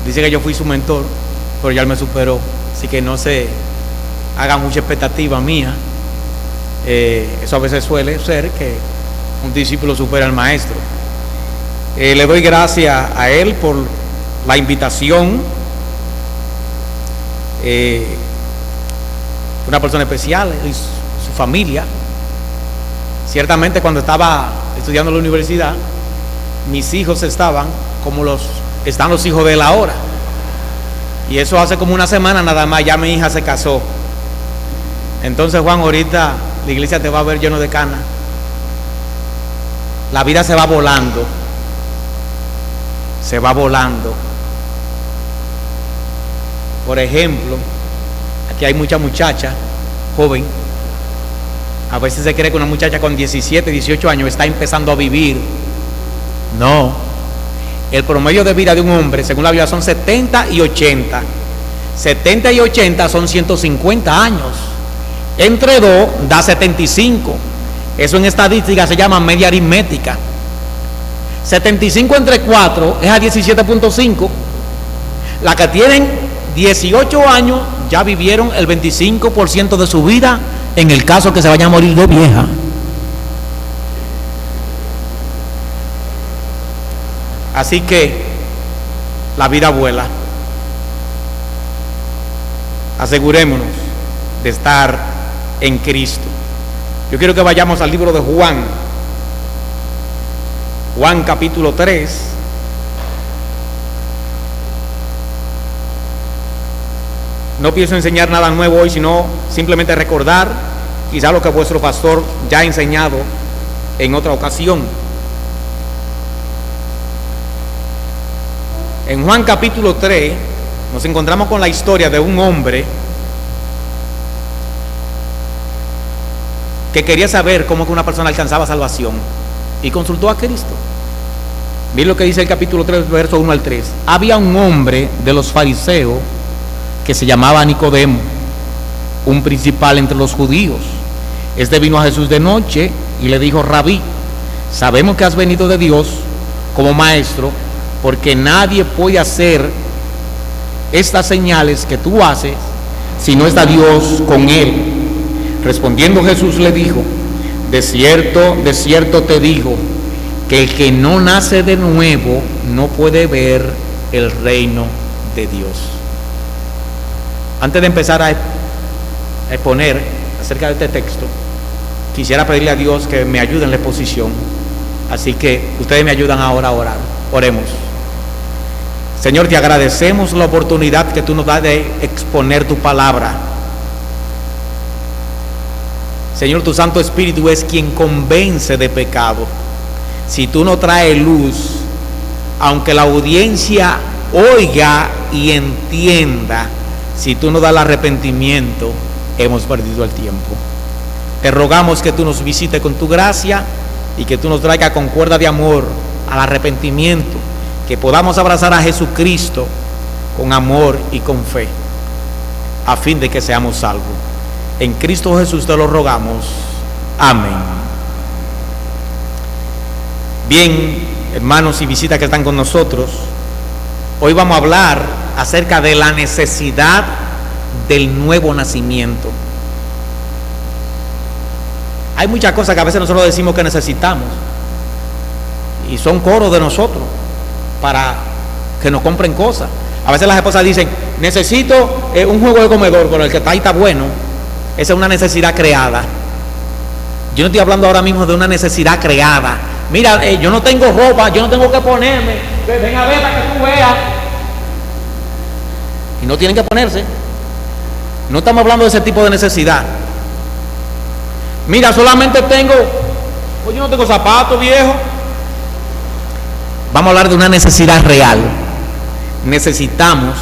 Dice que yo fui su mentor, pero ya él me superó. Así que no se haga mucha expectativa mía. Eso a veces suele ser que un discípulo supera al maestro. Le doy gracias a él por la invitación. Una persona especial y su familia. Ciertamente cuando estaba estudiando en la universidad, mis hijos estaban como están los hijos de él ahora. Y eso hace como una semana nada más, ya mi hija se casó. Entonces, Juan, ahorita la iglesia te va a ver lleno de canas. La vida se va volando. Se va volando. Por ejemplo, aquí hay mucha muchacha joven. A veces se cree que una muchacha con 17, 18 años está empezando a vivir. No. El promedio de vida de un hombre, según la Biblia, son 70 y 80. 70 y 80 son 150 años. Entre 2 da 75. Eso en estadística se llama media aritmética. 75 entre 4 es a 17.5. Las que tienen 18 años ya vivieron el 25% de su vida, en el caso que se vayan a morir de vieja. Así que la vida vuela. Asegurémonos de estar en Cristo. Yo quiero que vayamos al libro de Juan. Juan capítulo 3. No pienso enseñar nada nuevo hoy, sino simplemente recordar quizá lo que vuestro pastor ya ha enseñado en otra ocasión. En Juan capítulo 3 nos encontramos con la historia de un hombre que quería saber cómo que una persona alcanzaba salvación y consultó a Cristo. Miren lo que dice el capítulo 3, verso 1 al 3. Había un hombre de los fariseos que se llamaba Nicodemo, un principal entre los judíos. Este vino a Jesús de noche y le dijo: Rabí, sabemos que has venido de Dios como maestro, porque nadie puede hacer estas señales que tú haces si no está Dios con él. Respondiendo Jesús le dijo: de cierto te digo, que el que no nace de nuevo no puede ver el reino de Dios. Antes de empezar a exponer acerca de este texto, quisiera pedirle a Dios que me ayude en la exposición. Así que ustedes me ayudan ahora a orar. Oremos. Señor, te agradecemos la oportunidad que tú nos das de exponer tu palabra. Señor, tu Santo Espíritu es quien convence de pecado. Si tú no traes luz, aunque la audiencia oiga y entienda, si tú no das el arrepentimiento, hemos perdido el tiempo. Te rogamos que tú nos visites con tu gracia y que tú nos traigas con cuerda de amor al arrepentimiento, que podamos abrazar a Jesucristo con amor y con fe, a fin de que seamos salvos. En Cristo Jesús te lo rogamos. Amén. Bien, hermanos y visitas que están con nosotros, hoy vamos a hablar acerca de la necesidad del nuevo nacimiento. Hay muchas cosas que a veces nosotros decimos que necesitamos y son coros de nosotros para que nos compren cosas. A veces las esposas dicen: necesito un juego de comedor, con el que está ahí está bueno. Esa es una necesidad creada. Yo no estoy hablando ahora mismo de una necesidad creada. Mira, yo no tengo ropa, yo no tengo que ponerme. Ven a ver para que tú veas. Y no tienen que ponerse. No estamos hablando de ese tipo de necesidad. Mira, solamente tengo, yo no tengo zapatos, viejo. Vamos a hablar de una necesidad real. Necesitamos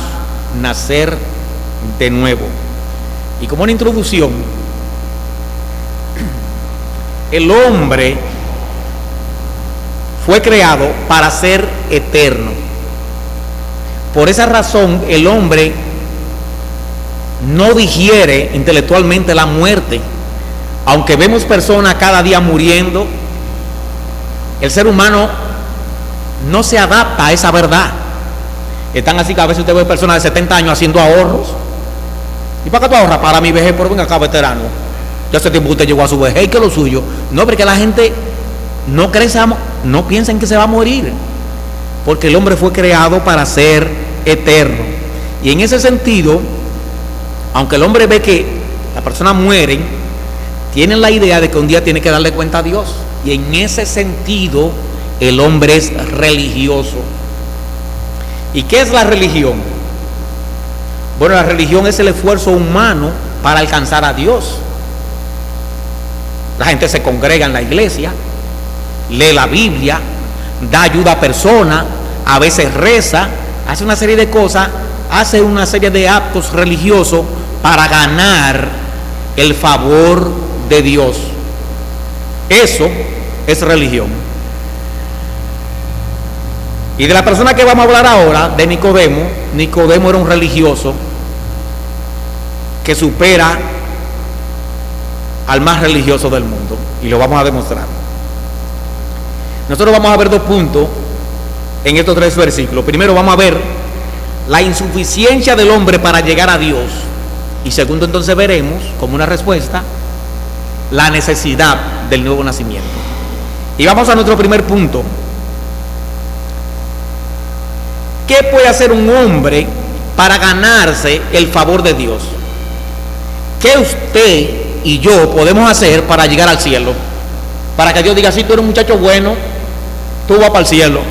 nacer de nuevo. Y como una introducción, el hombre fue creado para ser eterno. Por esa razón, el hombre no digiere intelectualmente la muerte. Aunque vemos personas cada día muriendo, el ser humano no se adapta a esa verdad. Están así que a veces usted ve personas de 70 años haciendo ahorros. ¿Y para qué tú ahorras? Para mi vejez, pero venga acá, veterano. Ya hace tiempo usted llegó a su vejez, que lo suyo. No, porque la gente no piensa en que se va a morir. Porque el hombre fue creado para ser eterno. Y en ese sentido, aunque el hombre ve que las personas mueren, tienen la idea de que un día tiene que darle cuenta a Dios. Y en ese sentido, el hombre es religioso. ¿Y qué es la religión? Bueno, la religión es el esfuerzo humano para alcanzar a Dios. La gente se congrega en la iglesia, lee la Biblia, da ayuda a personas, a veces reza, hace una serie de cosas, hace una serie de actos religiosos para ganar el favor de Dios. Eso es religión. Y de la persona que vamos a hablar ahora, de Nicodemo, Nicodemo era un religioso que supera al más religioso del mundo, y lo vamos a demostrar. Nosotros vamos a ver 2 puntos en estos 3 versículos. Primero vamos a ver la insuficiencia del hombre para llegar a Dios, y segundo entonces veremos como una respuesta la necesidad del nuevo nacimiento. Y vamos a nuestro primer punto. ¿Qué puede hacer un hombre para ganarse el favor de Dios? ¿Qué usted y yo podemos hacer para llegar al cielo? Para que Dios diga, si tú eres un muchacho bueno, tú vas para el cielo.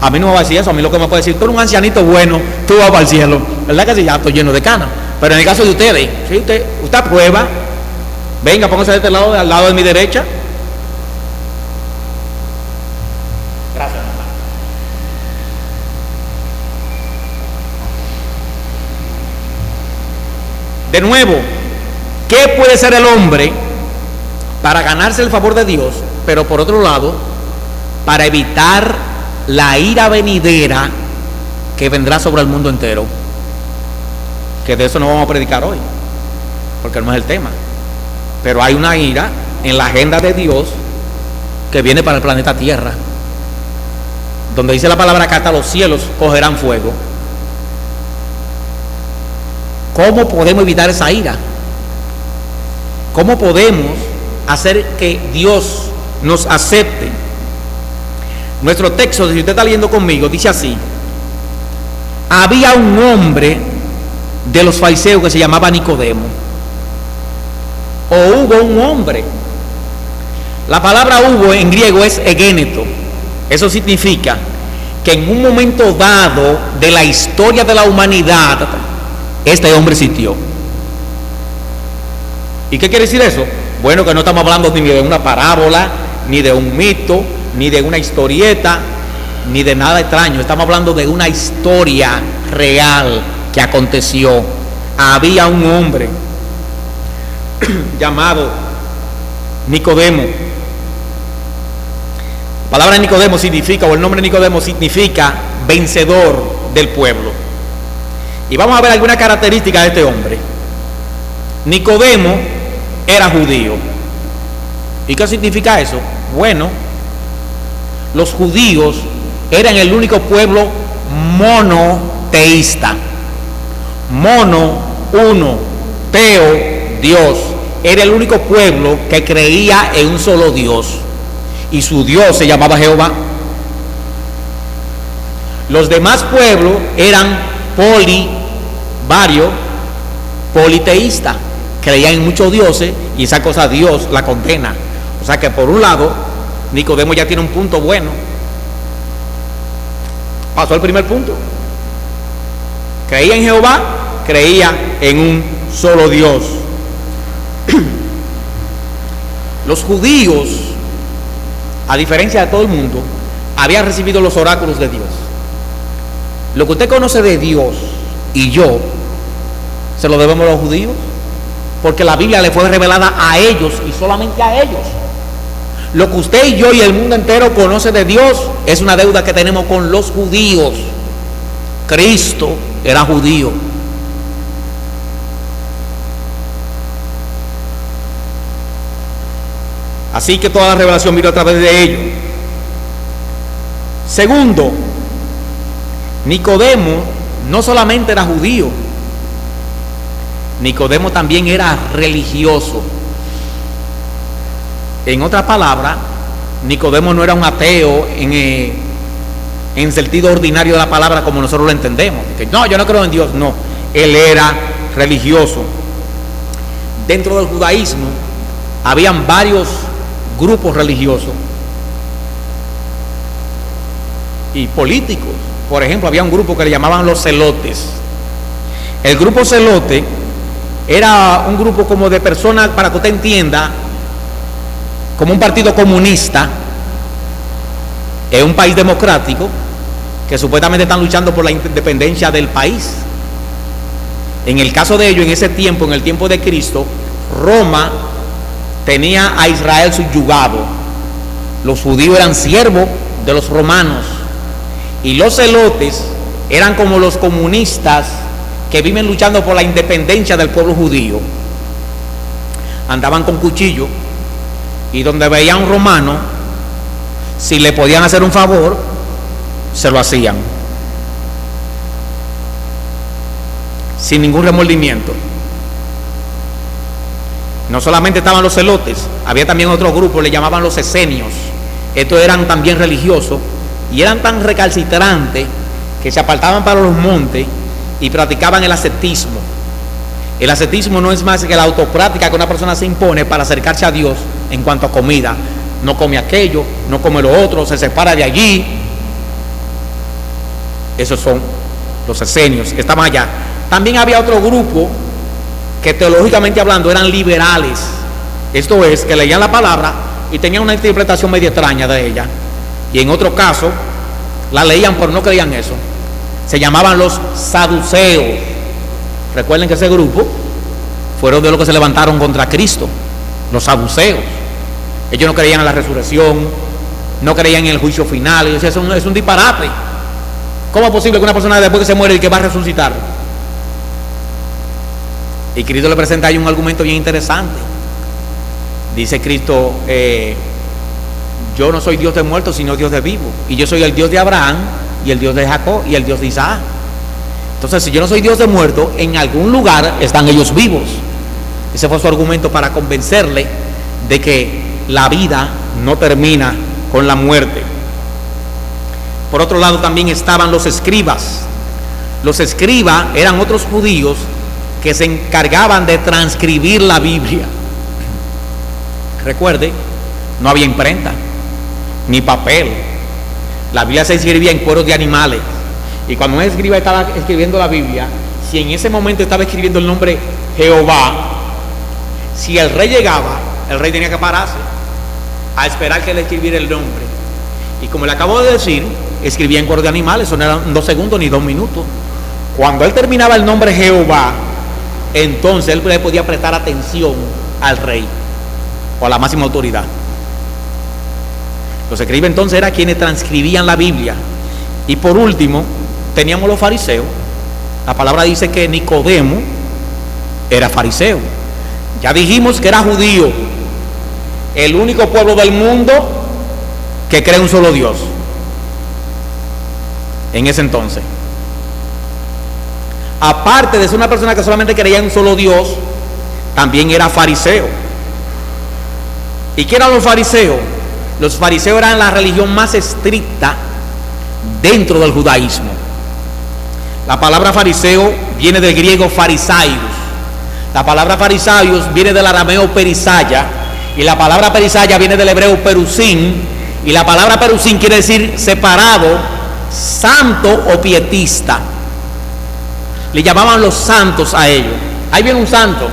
A mí no me va a decir eso, a mí lo que me puede decir, tú eres un ancianito bueno, tú vas para el cielo. ¿Verdad que sí? Ya estoy lleno de canas. Pero en el caso de ustedes, si usted aprueba, venga, póngase de este lado, al lado de mi derecha. Gracias. De nuevo, ¿qué puede ser el hombre para ganarse el favor de Dios? Pero por otro lado, para evitar la ira venidera que vendrá sobre el mundo entero. Que de eso no vamos a predicar hoy, porque no es el tema. Pero hay una ira en la agenda de Dios que viene para el planeta Tierra, donde dice la palabra que hasta los cielos cogerán fuego. ¿Cómo podemos evitar esa ira? ¿Cómo podemos hacer que Dios nos acepte? Nuestro texto, si usted está leyendo conmigo, dice así: había un hombre de los fariseos que se llamaba Nicodemo. O hubo un hombre. La palabra hubo en griego es egéneto. Eso significa que en un momento dado de la historia de la humanidad, este hombre existió. ¿Y qué quiere decir eso? Bueno, que no estamos hablando ni de una parábola, ni de un mito, ni de una historieta, ni de nada extraño. Estamos hablando de una historia real que aconteció. Había un hombre llamado Nicodemo. La palabra Nicodemo significa, o el nombre Nicodemo significa vencedor del pueblo. Y vamos a ver alguna característica de este hombre. Nicodemo era judío. ¿Y qué significa eso? Bueno, los judíos eran el único pueblo monoteísta. Mono, uno, teo, Dios. Era el único pueblo que creía en un solo Dios, y su Dios se llamaba Jehová. Los demás pueblos eran politeístas, creían en muchos dioses, y esa cosa Dios la condena. O sea que por un lado Nicodemo ya tiene un punto bueno. Pasó el primer punto. Creía en Jehová, creía en un solo Dios. Los judíos, a diferencia de todo el mundo, habían recibido los oráculos de Dios. Lo que usted conoce de Dios y yo, se lo debemos a los judíos, porque la Biblia le fue revelada a ellos y solamente a ellos. Lo que usted y yo y el mundo entero conoce de Dios es una deuda que tenemos con los judíos. Cristo era judío. Así que toda la revelación vino a través de ellos. Segundo, Nicodemo no solamente era judío, Nicodemo también era religioso. En otras palabras, Nicodemo no era un ateo en sentido ordinario de la palabra como nosotros lo entendemos. Que, no, yo no creo en Dios. No, él era religioso. Dentro del judaísmo habían varios grupos religiosos y políticos. Por ejemplo, había un grupo que le llamaban los celotes. El grupo celote era un grupo como de personas, para que usted entienda, como un partido comunista en un país democrático, que supuestamente están luchando por la independencia del país. En el caso de ellos, en ese tiempo, en el tiempo de Cristo, Roma tenía a Israel subyugado. Los judíos eran siervos de los romanos, y los celotes eran como los comunistas que viven luchando por la independencia del pueblo judío. Andaban con cuchillo, y donde veían a un romano, si le podían hacer un favor, se lo hacían sin ningún remordimiento. No solamente estaban los celotes, había también otro grupo, le llamaban los esenios. Estos eran también religiosos y eran tan recalcitrantes que se apartaban para los montes y practicaban el ascetismo. El ascetismo no es más que la autopráctica que una persona se impone para acercarse a Dios en cuanto a comida. No come aquello, no come lo otro, se separa de allí. Esos son los esenios que estaban allá. También había otro grupo que teológicamente hablando eran liberales. Esto es, que leían la palabra y tenían una interpretación medio extraña de ella, y en otro caso la leían pero no creían eso. Se llamaban los saduceos. Recuerden que ese grupo fueron de los que se levantaron contra Cristo, los saduceos. Ellos no creían en la resurrección, no creían en el juicio final. Y decían, es un disparate. ¿Cómo es posible que una persona después que se muere y que va a resucitar? Y Cristo le presenta ahí un argumento bien interesante. Dice Cristo, yo no soy Dios de muertos, sino Dios de vivos. Y yo soy el Dios de Abraham, y el Dios de Jacob, y el Dios de Isaac. Entonces, si yo no soy Dios de muertos, en algún lugar están ellos vivos. Ese fue su argumento para convencerle de que la vida no termina con la muerte. Por otro lado, también estaban los escribas. Los escribas eran otros judíos que se encargaban de transcribir la Biblia. Recuerde, no había imprenta ni papel. La Biblia se escribía en cueros de animales. Y cuando un escriba estaba escribiendo la Biblia, si en ese momento estaba escribiendo el nombre Jehová, si el rey llegaba, el rey tenía que pararse a esperar que le escribiera el nombre. Y como le acabo de decir, escribía en cueros de animales. Eso no eran 2 segundos ni 2 minutos. Cuando él terminaba el nombre Jehová, entonces él le podía prestar atención al rey o a la máxima autoridad. Los escribas entonces eran quienes transcribían la Biblia. Y por último, teníamos los fariseos. La palabra dice que Nicodemo era fariseo. Ya dijimos que era judío, el único pueblo del mundo que cree un solo Dios en ese entonces. Aparte de ser una persona que solamente creía en un solo Dios, también era fariseo. ¿Y qué eran los fariseos? Los fariseos eran la religión más estricta dentro del judaísmo. La palabra fariseo viene del griego farisaios. La palabra farisaios viene del arameo perisaya, y la palabra perisaya viene del hebreo perusín, y la palabra perusín quiere decir separado, santo o pietista. Le llamaban los santos a ellos. Ahí viene un santo,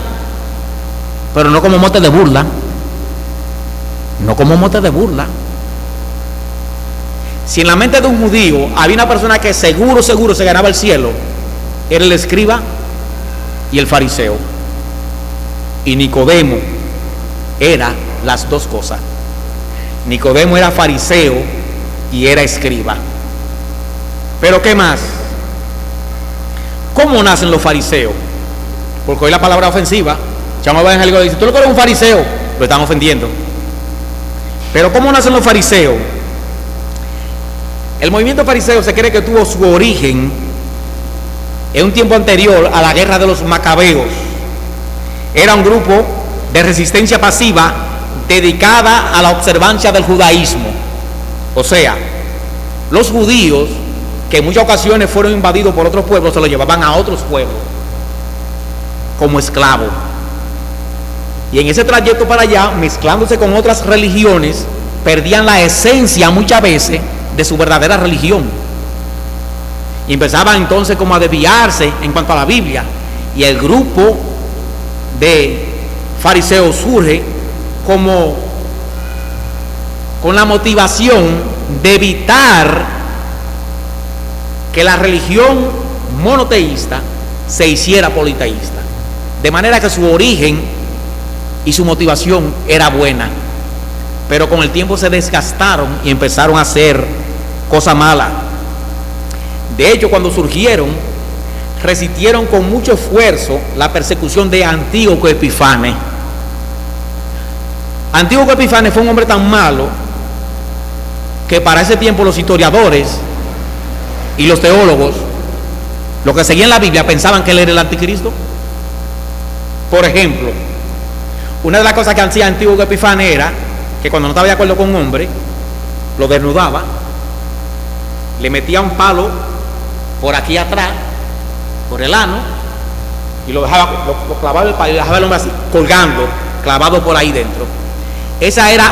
pero no como mote de burla. No como mote de burla. Si en la mente de un judío había una persona que seguro se ganaba el cielo, era el escriba y el fariseo. Y Nicodemo era las dos cosas. Nicodemo era fariseo y era escriba. Pero ¿qué más? ¿Cómo nacen los fariseos? Porque hoy la palabra ofensiva, llama evangélico y dice, tú lo que eres un fariseo, lo están ofendiendo. Pero ¿cómo nacen los fariseos? El movimiento fariseo se cree que tuvo su origen en un tiempo anterior a la guerra de los macabeos. Era un grupo de resistencia pasiva dedicada a la observancia del judaísmo. O sea, los judíos, que en muchas ocasiones fueron invadidos por otros pueblos, se los llevaban a otros pueblos como esclavos. Y en ese trayecto para allá, mezclándose con otras religiones, perdían la esencia muchas veces de su verdadera religión. Y empezaban entonces como a desviarse en cuanto a la Biblia. Y el grupo de fariseos surge como con la motivación de evitar que la religión monoteísta se hiciera politeísta. De manera que su origen y su motivación era buena, pero con el tiempo se desgastaron y empezaron a hacer cosas malas. De hecho, cuando surgieron, resistieron con mucho esfuerzo la persecución de Antíoco Epifanes. Antíoco Epifanes fue un hombre tan malo que para ese tiempo los historiadores y los teólogos, los que seguían la Biblia, pensaban que él era el anticristo. Por ejemplo, una de las cosas que hacía Antíoco Epifanes era que cuando no estaba de acuerdo con un hombre, lo desnudaba, le metía un palo por aquí atrás, por el ano, y lo clavaba el palo y dejaba el hombre así, colgando, clavado por ahí dentro. Esa era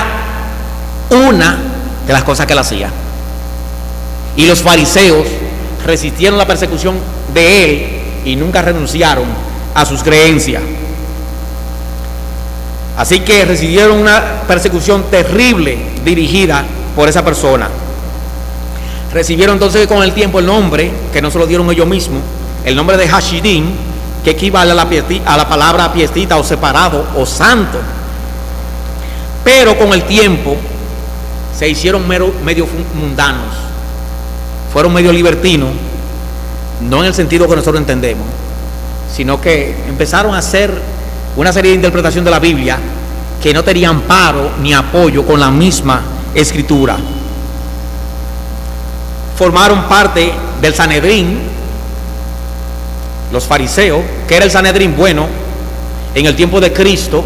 una de las cosas que él hacía. Y los fariseos resistieron la persecución de él y nunca renunciaron a sus creencias. Así que recibieron una persecución terrible dirigida por esa persona. Recibieron entonces con el tiempo el nombre, que no se lo dieron ellos mismos, el nombre de Hasidim, que equivale a la palabra pietista o separado o santo. Pero con el tiempo se hicieron medio mundanos, fueron medio libertinos, no en el sentido que nosotros entendemos, sino que empezaron a hacer una serie de interpretación de la Biblia que no tenían amparo ni apoyo con la misma escritura. Formaron parte del Sanedrín, los fariseos, que era el Sanedrín bueno en el tiempo de Cristo.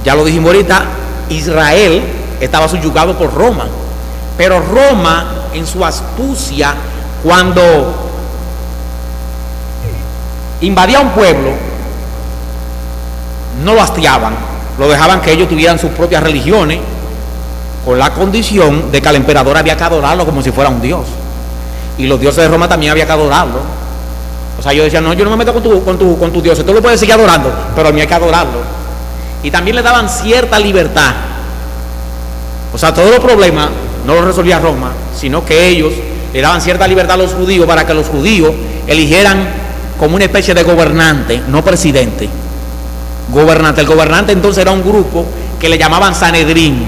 Ya lo dijimos ahorita, Israel estaba subyugado por Roma, pero Roma en su astucia, cuando invadía un pueblo, no lo hastiaban, lo dejaban que ellos tuvieran sus propias religiones, con la condición de que al emperador había que adorarlo como si fuera un dios, y los dioses de Roma también había que adorarlo. O sea, yo decía, no, yo no me meto con tu dios, tú lo puedes seguir adorando, pero a mí hay que adorarlo. Y también le daban cierta libertad. O sea, todos los problemas no los resolvía Roma, sino que ellos le daban cierta libertad a los judíos para que los judíos eligieran como una especie de gobernante, no presidente, gobernante. El gobernante entonces era un grupo que le llamaban Sanedrín.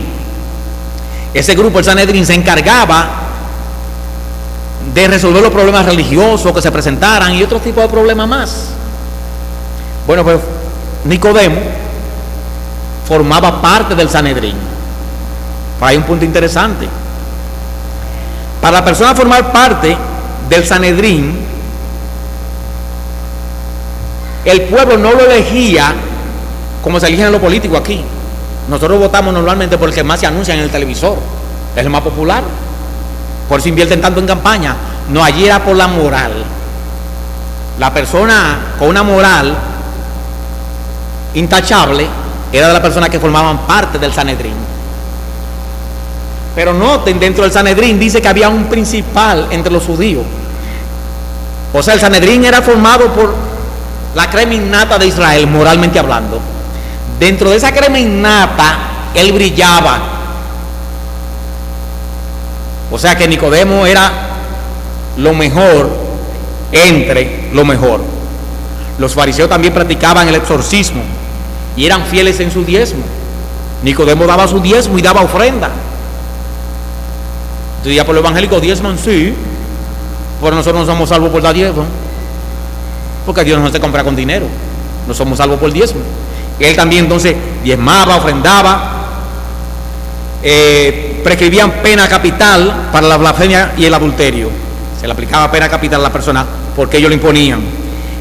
Ese grupo, el Sanedrín, se encargaba de resolver los problemas religiosos que se presentaran y otros tipos de problemas más. Bueno, pues Nicodemo formaba parte del Sanedrín. Hay un punto interesante. Para la persona formar parte del Sanedrín, el pueblo no lo elegía como se eligen en los políticos aquí. Nosotros votamos normalmente por el que más se anuncia en el televisor, es el más popular, por eso invierten tanto en campaña. No, allí era por la moral. La persona con una moral intachable era de las personas que formaban parte del Sanedrín. Pero noten, dentro del Sanedrín dice que había un principal entre los judíos. O sea, el Sanedrín era formado por la crema innata de Israel, moralmente hablando. Dentro de esa crema innata, él brillaba. O sea que Nicodemo era lo mejor entre lo mejor. Los fariseos también practicaban el exorcismo y eran fieles en su diezmo. Nicodemo daba su diezmo y daba ofrenda. Entonces ya por los evangélicos diezman, sí, pero nosotros no somos salvos por dar diezmo, porque Dios no se compra con dinero, no somos salvos por diezmo. Él también entonces diezmaba, ofrendaba, prescribían pena capital para la blasfemia y el adulterio. Se le aplicaba pena capital a la persona porque ellos lo imponían.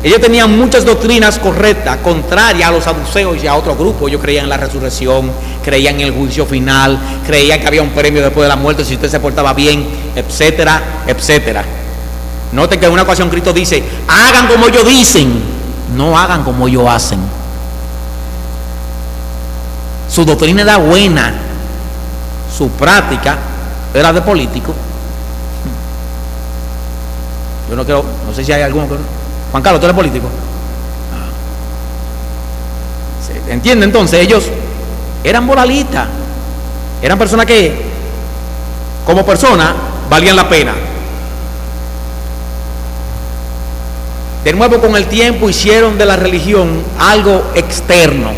Ellos tenían muchas doctrinas correctas, contrarias a los saduceos y a otros grupos. Ellos creían en la resurrección, creían en el juicio final, creían que había un premio después de la muerte si usted se portaba bien, etcétera, etcétera. Noten que en una ocasión Cristo dice: hagan como ellos dicen, no hagan como ellos hacen. Su doctrina era buena, su práctica era de político. Yo no quiero, no sé si hay alguno que... Juan Carlos, ¿tú eres político? ¿Se entiende? Entonces ellos eran moralistas, eran personas que como personas valían la pena. De nuevo, con el tiempo hicieron de la religión algo externo.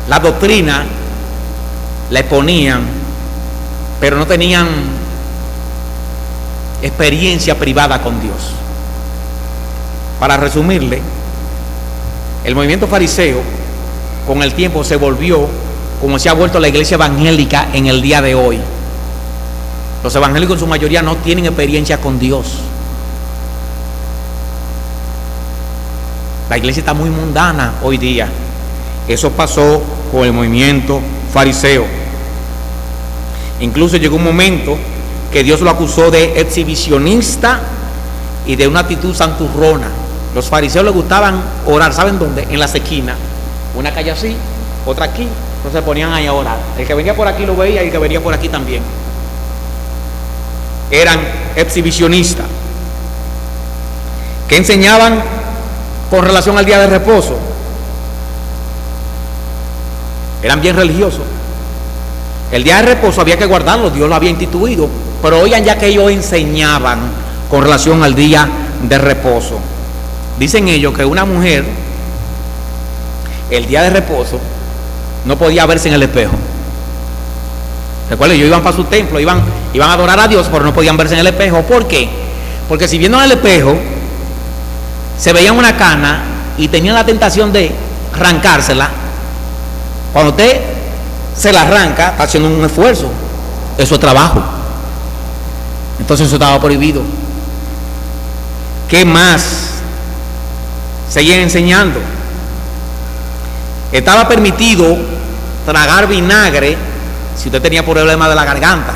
La doctrina la exponían, pero no tenían experiencia privada con Dios. Para resumirle, el movimiento fariseo con el tiempo se volvió como se ha vuelto la iglesia evangélica en el día de hoy. Los evangélicos en su mayoría no tienen experiencia con Dios. La iglesia está muy mundana hoy día. Eso pasó con el movimiento fariseo. Incluso llegó un momento que Dios lo acusó de exhibicionista y de una actitud santurrona. Los fariseos les gustaban orar, ¿saben dónde? En las esquinas. Una calle así, otra aquí. Entonces se ponían ahí a orar. El que venía por aquí lo veía y el que venía por aquí también. Eran exhibicionistas. ¿Qué enseñaban con relación al día de reposo? Eran bien religiosos. El día de reposo había que guardarlo, Dios lo había instituido. Pero oigan ya que ellos enseñaban con relación al día de reposo. Dicen ellos que una mujer, el día de reposo, no podía verse en el espejo. Recuerden, ellos iban para su templo, iban a adorar a Dios, pero no podían verse en el espejo. ¿Por qué? Porque si viendo en el espejo, se veían una cana y tenían la tentación de arrancársela. Cuando usted se la arranca, está haciendo un esfuerzo. Eso es trabajo. Entonces eso estaba prohibido. ¿Qué más? Seguían enseñando. Estaba permitido tragar vinagre si usted tenía problemas de la garganta,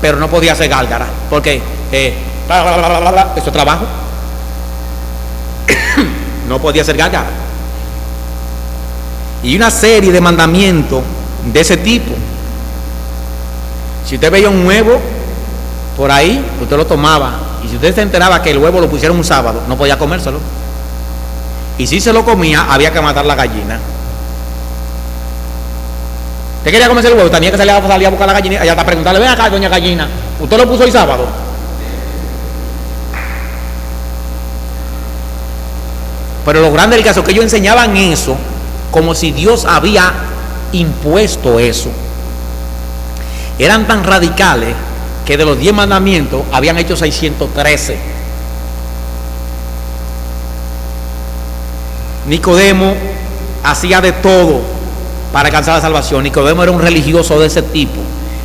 pero no podía hacer gárgara, porque eso es trabajo. No podía hacer gárgara. Y una serie de mandamientos de ese tipo. Si usted veía un huevo por ahí, usted lo tomaba, y si usted se enteraba que el huevo lo pusieron un sábado, no podía comérselo. Y si se lo comía, había que matar la gallina. ¿Usted quería comerse el huevo? Tenía que salir a buscar la gallina, allá hasta preguntarle: ven acá, doña gallina, ¿usted lo puso hoy sábado? Pero lo grande del caso es que ellos enseñaban eso como si Dios había impuesto eso. Eran tan radicales que de los 10 mandamientos habían hecho 613. Nicodemo hacía de todo para alcanzar la salvación. Nicodemo era un religioso de ese tipo.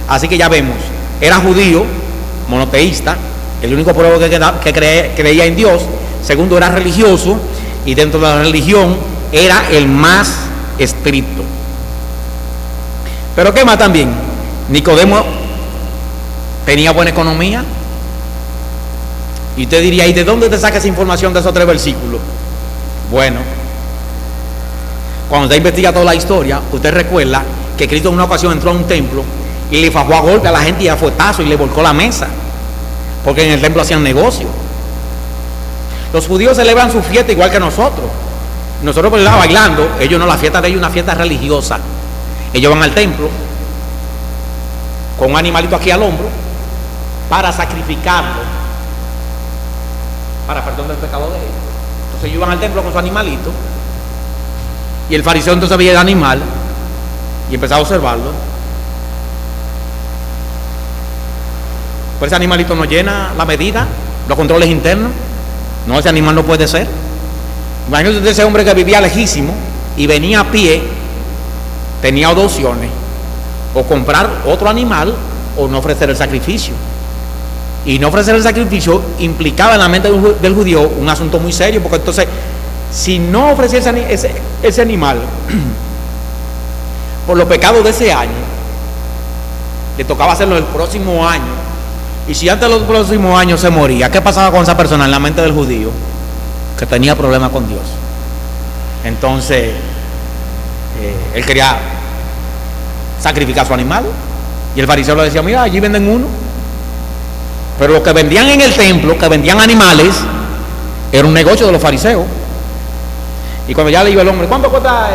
Así que ya vemos, era judío, monoteísta, el único pueblo que creía en Dios. Segundo, era religioso, y dentro de la religión era el más estricto. Pero ¿qué más también? Nicodemo tenía buena economía. Y usted diría: ¿y de dónde te saca esa información de esos 3 versículos? Bueno, cuando usted investiga toda la historia, usted recuerda que Cristo en una ocasión entró a un templo y le fajó a golpe a la gente y a fuetazo y le volcó la mesa, porque en el templo hacían negocio. Los judíos celebran su fiesta igual que nosotros. Nosotros pues estamos bailando, ellos no, la fiesta de ellos es una fiesta religiosa. Ellos van al templo con un animalito aquí al hombro para sacrificarlo, para perdón del pecado de ellos. Entonces ellos van al templo con su animalito, y el fariseo entonces veía el animal y empezaba a observarlo. Pues ese animalito no llena la medida, los controles internos. No, ese animal no puede ser. Imagínate ese hombre que vivía lejísimo y venía a pie, tenía 2 opciones: o comprar otro animal o no ofrecer el sacrificio. Y no ofrecer el sacrificio implicaba en la mente del judío un asunto muy serio, porque entonces, si no ofrecía ese animal por los pecados de ese año, le tocaba hacerlo el próximo año. Y si antes de los próximos años se moría, ¿qué pasaba con esa persona en la mente del judío? Que tenía problemas con Dios. Entonces, él quería sacrificar su animal, y el fariseo le decía: mira, allí venden uno. Pero lo que vendían en el templo, que vendían animales, era un negocio de los fariseos. Y cuando ya le iba el hombre: ¿cuánto cuesta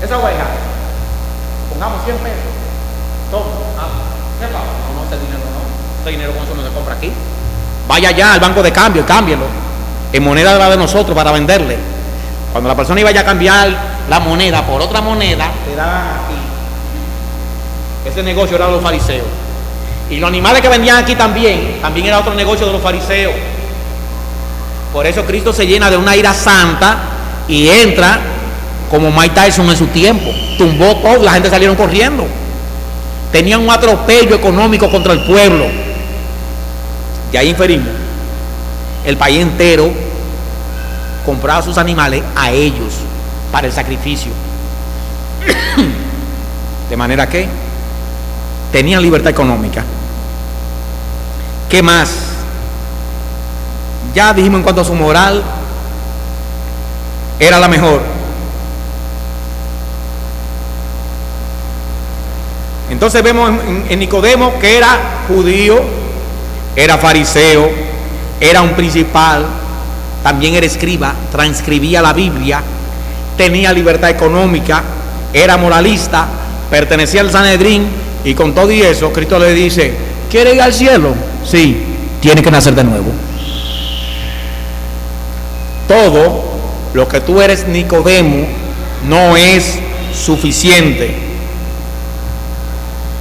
esa oveja? Pongamos 100 pesos. Toma. ¿Qué pasa? No, ese dinero no. Ese dinero con eso no se compra aquí. Vaya ya al banco de cambio y cámbielo en moneda de la de nosotros para venderle. Cuando la persona iba ya a cambiar la moneda por otra moneda, le daban aquí. Ese negocio era de los fariseos. Y los animales que vendían aquí también era otro negocio de los fariseos. Por eso Cristo se llena de una ira santa y entra como Mike Tyson en su tiempo. Tumbó todo, la gente salieron corriendo. Tenían un atropello económico contra el pueblo. De ahí inferimos: el país entero compraba sus animales a ellos para el sacrificio. De manera que tenían libertad económica. ¿Qué más? Ya dijimos en cuanto a su moral, era la mejor. Entonces vemos en Nicodemo que era judío, era fariseo, era un principal, también era escriba, transcribía la Biblia, tenía libertad económica, era moralista, pertenecía al Sanedrín, y con todo y eso Cristo le dice: ¿quiere ir al cielo? Sí, tiene que nacer de nuevo. Todo lo que tú eres, Nicodemo, no es suficiente.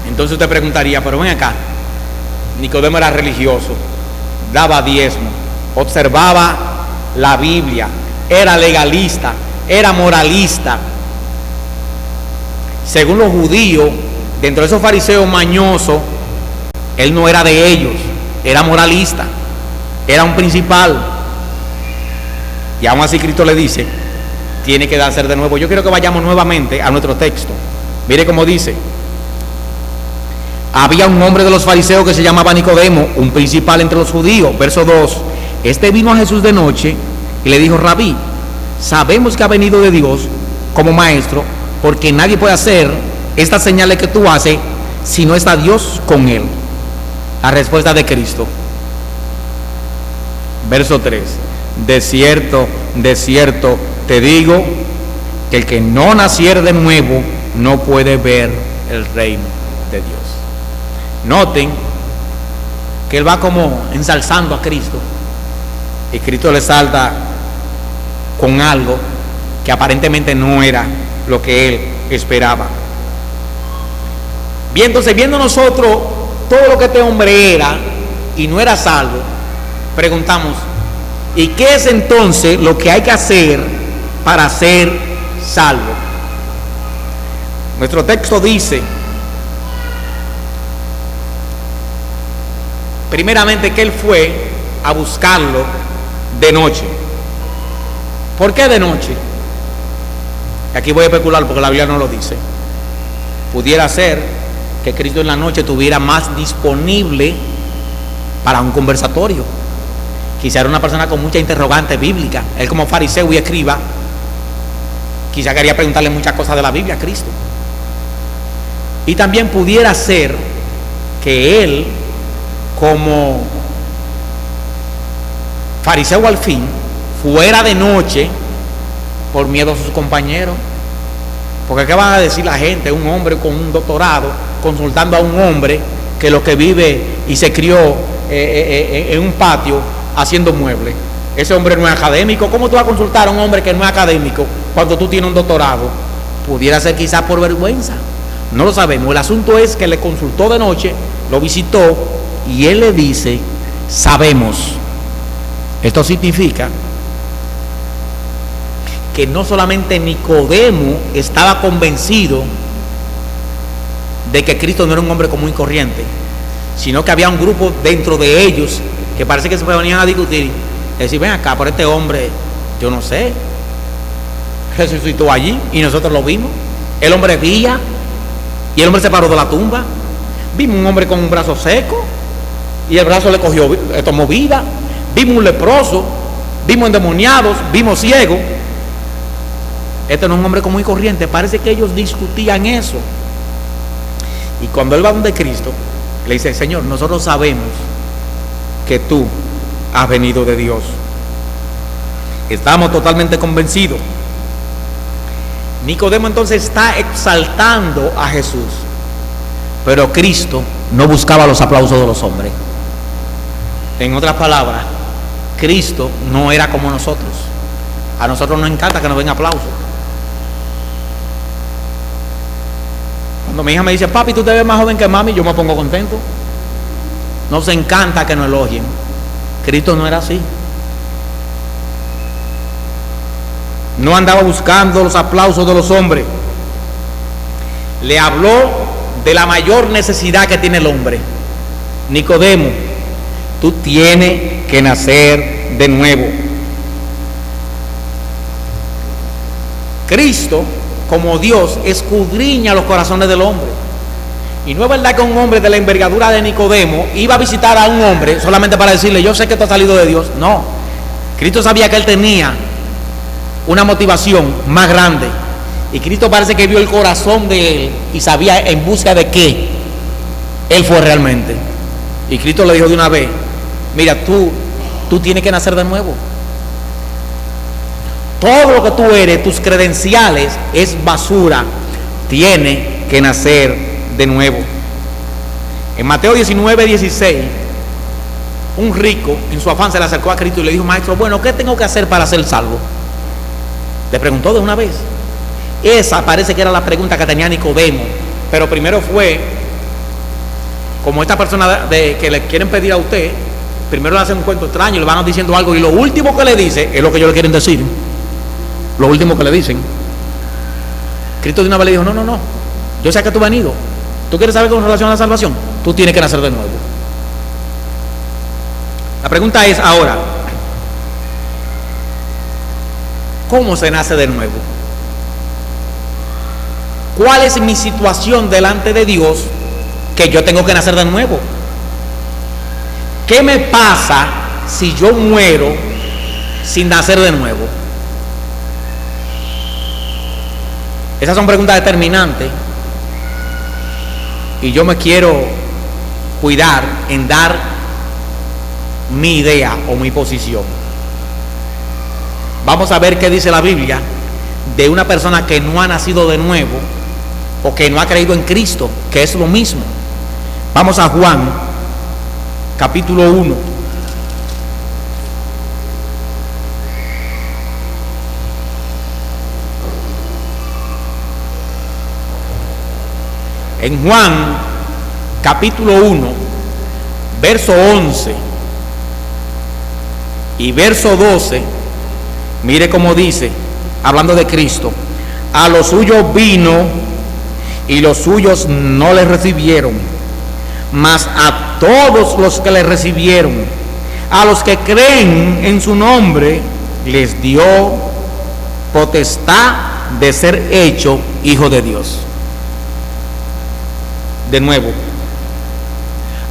Entonces usted preguntaría: pero ven acá, Nicodemo era religioso, daba diezmo, observaba la Biblia, era legalista, era moralista. Según los judíos, dentro de esos fariseos mañosos, él no era de ellos, era moralista, era un principal. Y aún así Cristo le dice: tiene que nacer de nuevo. Yo quiero que vayamos nuevamente a nuestro texto. Mire cómo dice: había un hombre de los fariseos que se llamaba Nicodemo, un principal entre los judíos. Verso 2: este vino a Jesús de noche y le dijo: Rabí, sabemos que ha venido de Dios como maestro, porque nadie puede hacer estas señales que tú haces si no está Dios con él. La respuesta de Cristo. Verso 3: de cierto te digo que el que no naciere de nuevo no puede ver el reino de Dios. Noten que él va como ensalzando a Cristo, y Cristo le salta con algo que aparentemente no era lo que él esperaba. Bien, entonces, viendo nosotros todo lo que este hombre era y no era salvo, preguntamos: ¿y qué es entonces lo que hay que hacer para ser salvo? Nuestro texto dice, primeramente, que él fue a buscarlo de noche. ¿Por qué de noche? Aquí voy a especular porque la Biblia no lo dice. Pudiera ser que Cristo en la noche estuviera más disponible para un conversatorio. Quizá era una persona con mucha interrogante bíblica. Él, como fariseo y escriba, quizá quería preguntarle muchas cosas de la Biblia a Cristo. Y también pudiera ser que él, como fariseo al fin, fuera de noche por miedo a sus compañeros. Porque ¿qué van a decir la gente? Un hombre con un doctorado consultando a un hombre que lo que vive y se crió en un patio haciendo muebles. Ese hombre no es académico. ¿Cómo tú vas a consultar a un hombre que no es académico cuando tú tienes un doctorado? Pudiera ser quizás por vergüenza, no lo sabemos. El asunto es que le consultó de noche, lo visitó, y él le dice: sabemos. Esto significa que no solamente Nicodemo estaba convencido de que Cristo no era un hombre común y corriente, sino que había un grupo dentro de ellos que parece que se venían a discutir, decir, ven acá, por este hombre, yo no sé, resucitó allí y nosotros lo vimos. El hombre vía y el hombre se paró de la tumba. Vimos un hombre con un brazo seco y el brazo le tomó vida. Vimos un leproso, vimos endemoniados, vimos ciegos. Este no es un hombre común y corriente. Parece que ellos discutían eso. Y cuando él va donde Cristo, le dice, Señor, nosotros sabemos que tú has venido de Dios. Estamos totalmente convencidos. Nicodemo entonces está exaltando a Jesús, pero Cristo no buscaba los aplausos de los hombres. En otras palabras, Cristo no era como nosotros. A nosotros nos encanta que nos den aplausos. Cuando mi hija me dice, papi, tú te ves más joven que mami, yo me pongo contento. Nos encanta que nos elogien. Cristo no era así. No andaba buscando los aplausos de los hombres. Le habló de la mayor necesidad que tiene el hombre. Nicodemo, tú tienes que nacer de nuevo. Cristo, como Dios, escudriña los corazones del hombre. Y no es verdad que un hombre de la envergadura de Nicodemo iba a visitar a un hombre solamente para decirle, yo sé que tú has salido de Dios. No. Cristo sabía que él tenía una motivación más grande, y Cristo parece que vio el corazón de él y sabía en busca de qué él fue realmente. Y Cristo le dijo de una vez, mira, tú tienes que nacer de nuevo. Todo lo que tú eres, tus credenciales, es basura. Tiene que nacer de nuevo. En Mateo 19:16, un rico en su afán se le acercó a Cristo y le dijo, maestro, bueno, ¿qué tengo que hacer para ser salvo? Le preguntó de una vez. Esa parece que era la pregunta que tenía Nicodemo, pero primero fue como esta persona que le quieren pedir a usted. Primero le hacen un cuento extraño, le van diciendo algo y lo último que le dice es lo que ellos le quieren decir. Lo último que le dicen. Cristo de una vez le dijo, no, yo sé que tú has venido. ¿Tú quieres saber con relación a la salvación? Tú tienes que nacer de nuevo. La pregunta es ahora, ¿cómo se nace de nuevo? ¿Cuál es mi situación delante de Dios que yo tengo que nacer de nuevo? ¿Qué me pasa si yo muero sin nacer de nuevo? Esas son preguntas determinantes y yo me quiero cuidar en dar mi idea o mi posición. Vamos a ver qué dice la Biblia de una persona que no ha nacido de nuevo o que no ha creído en Cristo, que es lo mismo. Vamos a Juan, capítulo 1. En Juan, capítulo 1, verso 11 y verso 12, mire cómo dice, hablando de Cristo, a los suyos vino y los suyos no le recibieron, mas a todos los que le recibieron, a los que creen en su nombre, les dio potestad de ser hecho hijo de Dios. De nuevo,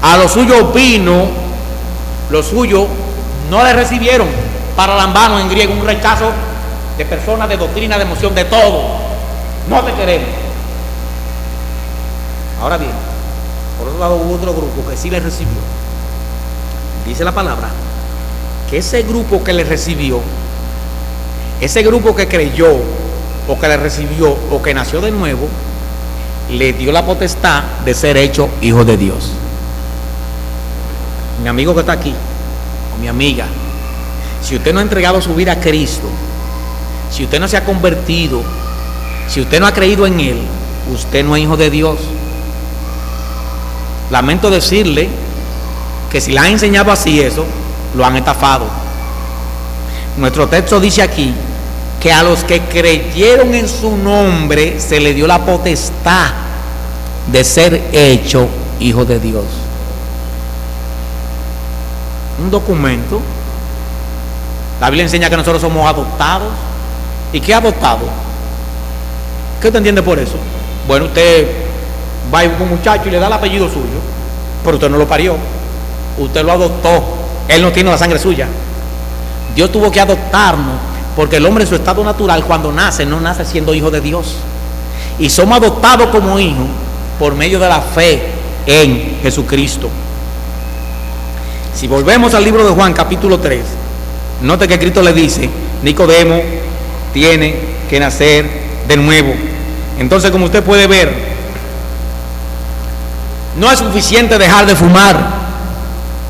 a los suyos vino, los suyos no le recibieron. Paralambano en griego, un rechazo de personas, de doctrina, de emoción, de todo. No te queremos. Ahora bien, por otro lado hubo otro grupo que sí le recibió. Dice la palabra que ese grupo que le recibió, ese grupo que creyó o que le recibió o que nació de nuevo, le dio la potestad de ser hecho hijo de Dios. Mi amigo que está aquí, o mi amiga, si usted no ha entregado su vida a Cristo, si usted no se ha convertido, si usted no ha creído en Él, usted no es hijo de Dios. Lamento decirle que si le han enseñado así eso, lo han estafado. Nuestro texto dice aquí que a los que creyeron en su nombre se le dio la potestad de ser hecho hijo de Dios. Un documento. La Biblia enseña que nosotros somos adoptados. ¿Y qué adoptado? ¿Qué usted entiende por eso? Bueno, usted va a un muchacho y le da el apellido suyo, pero usted no lo parió, usted lo adoptó. Él no tiene la sangre suya. Dios tuvo que adoptarnos, porque el hombre en su estado natural, cuando nace, no nace siendo hijo de Dios. Y somos adoptados como hijos por medio de la fe en Jesucristo. Si volvemos al libro de Juan, capítulo 3, note que Cristo le dice: Nicodemo tiene que nacer de nuevo. Entonces, como usted puede ver, no es suficiente dejar de fumar.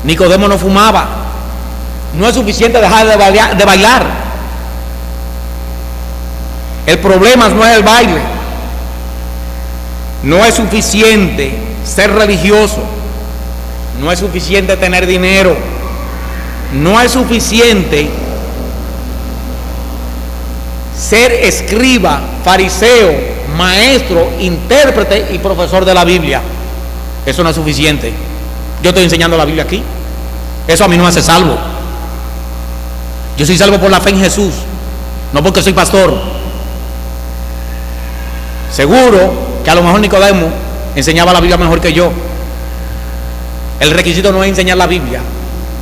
Nicodemo no fumaba. No es suficiente dejar de bailar. El problema no es el baile. No es suficiente ser religioso. No es suficiente tener dinero. No es suficiente ser escriba, fariseo, maestro, intérprete y profesor de la Biblia. Eso no es suficiente. Yo estoy enseñando la Biblia aquí. Eso a mí no me hace salvo. Yo soy salvo por la fe en Jesús, no porque soy pastor. Seguro que a lo mejor Nicodemo enseñaba la Biblia mejor que yo. El requisito no es enseñar la Biblia.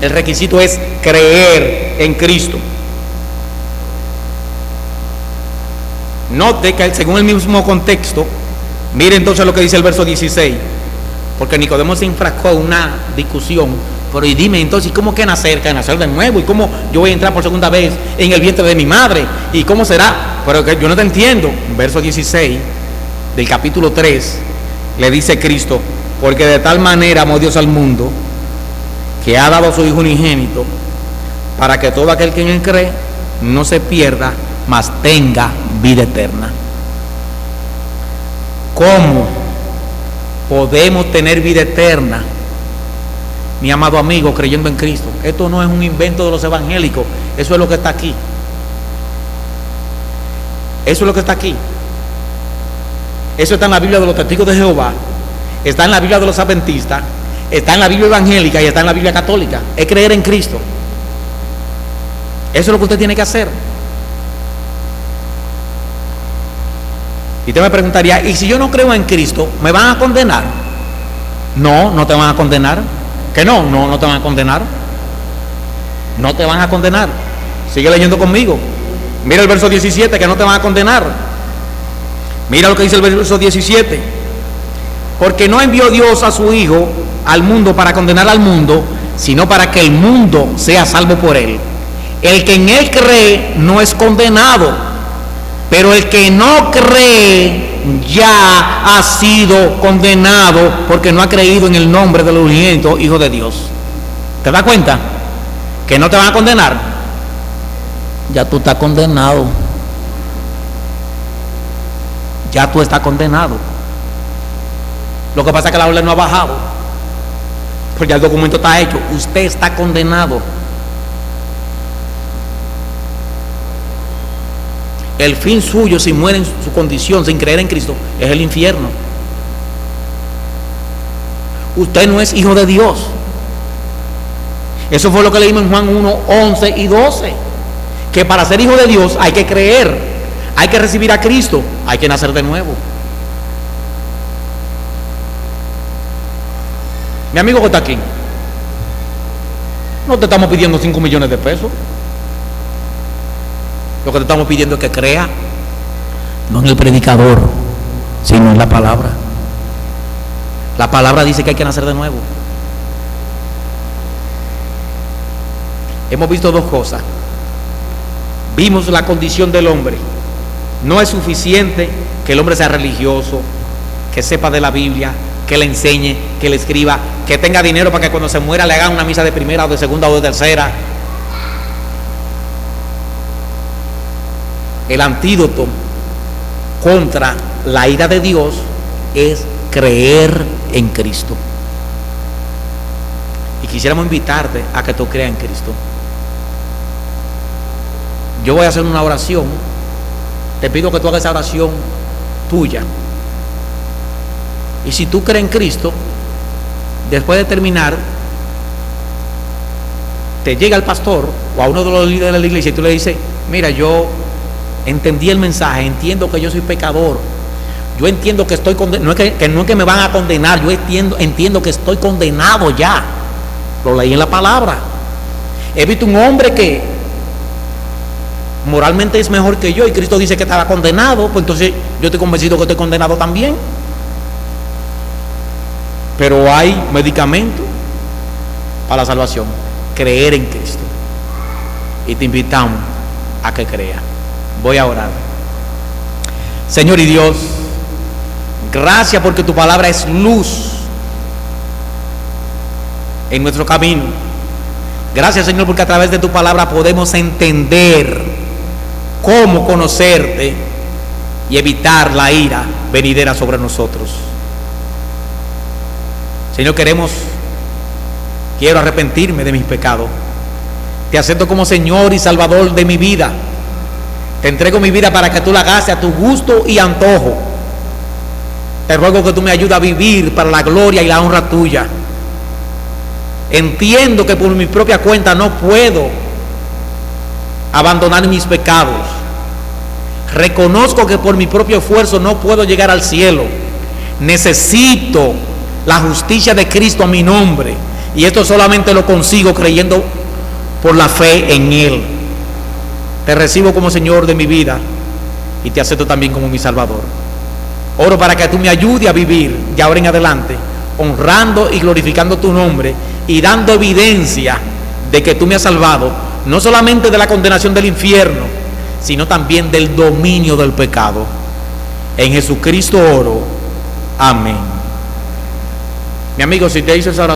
El requisito es creer en Cristo. Note que según el mismo contexto, mire entonces lo que dice el verso 16, porque Nicodemo se enfrascó en una discusión. Pero y dime entonces, ¿cómo que nacer? ¿Que nacer de nuevo? ¿Y cómo yo voy a entrar por segunda vez en el vientre de mi madre? ¿Y cómo será? Pero que yo no te entiendo. Verso 16 del capítulo 3 le dice Cristo: porque de tal manera amó Dios al mundo, que ha dado a su Hijo unigénito, para que todo aquel que en él cree no se pierda, mas tenga vida eterna. ¿Cómo podemos tener vida eterna, mi amado amigo, creyendo en Cristo? Esto no es un invento de los evangélicos. Eso es lo que está aquí. Eso es lo que está aquí. Eso está en la Biblia de los Testigos de Jehová, está en la Biblia de los Adventistas, está en la Biblia evangélica y está en la Biblia católica. Es creer en Cristo. Eso es lo que usted tiene que hacer. Y usted me preguntaría: ¿y si yo no creo en Cristo, me van a condenar? No, no te van a condenar. ¿Que no? No, no te van a condenar. No te van a condenar. Sigue leyendo conmigo. Mira el verso 17, que no te van a condenar. Mira lo que dice el verso 17. Porque no envió Dios a su Hijo al mundo para condenar al mundo, sino para que el mundo sea salvo por él. El que en él cree no es condenado, pero el que no cree ya ha sido condenado, porque no ha creído en el nombre del unigénito Hijo de Dios. ¿Te das cuenta? Que no te van a condenar. Ya tú estás condenado. Ya tú estás condenado. Lo que pasa es que la orden no ha bajado, porque ya el documento está hecho. Usted está condenado. El fin suyo, si muere en su condición sin creer en Cristo, es el infierno. Usted no es hijo de Dios. Eso fue lo que leímos en Juan 1, 11 y 12. Que para ser hijo de Dios hay que creer, hay que recibir a Cristo, hay que nacer de nuevo. Mi amigo que está aquí, no te estamos pidiendo 5 millones de pesos. Lo que te estamos pidiendo es que crea, no en el predicador, sino en la palabra. La palabra dice que hay que nacer de nuevo. Hemos visto dos cosas. Vimos la condición del hombre. No es suficiente que el hombre sea religioso, que sepa de la Biblia, que le enseñe, que le escriba, que tenga dinero para que cuando se muera le hagan una misa de primera o de segunda o de tercera. El antídoto contra la ira de Dios es creer en Cristo. Y quisiéramos invitarte a que tú creas en Cristo. Yo voy a hacer una oración. Te pido que tú hagas esa oración tuya. Y si tú crees en Cristo, después de terminar, te llega el pastor o a uno de los líderes de la iglesia y tú le dices: mira, yo entendí el mensaje, entiendo que yo soy pecador, yo entiendo que estoy condenado, no es que me van a condenar, yo entiendo que estoy condenado ya, lo leí en la palabra, he visto un hombre que moralmente es mejor que yo y Cristo dice que estaba condenado, pues entonces yo estoy convencido que estoy condenado también. Pero hay medicamento para la salvación: creer en Cristo. Y te invitamos a que creas. Voy a orar. Señor y Dios, gracias porque tu palabra es luz en nuestro camino. Gracias, Señor, porque a través de tu palabra podemos entender cómo conocerte y evitar la ira venidera sobre nosotros. Señor, quiero arrepentirme de mis pecados. Te acepto como Señor y Salvador de mi vida. Te entrego mi vida para que tú la hagas a tu gusto y antojo. Te ruego que tú me ayudes a vivir para la gloria y la honra tuya. Entiendo que por mi propia cuenta no puedo abandonar mis pecados. Reconozco que por mi propio esfuerzo no puedo llegar al cielo. Necesito la justicia de Cristo a mi nombre, y esto solamente lo consigo creyendo por la fe en Él. Te recibo como Señor de mi vida y te acepto también como mi Salvador. Oro para que tú me ayudes a vivir de ahora en adelante honrando y glorificando tu nombre y dando evidencia de que tú me has salvado, no solamente de la condenación del infierno, sino también del dominio del pecado. En Jesucristo oro. Amén. Mi amigo, si te hizo esa oración,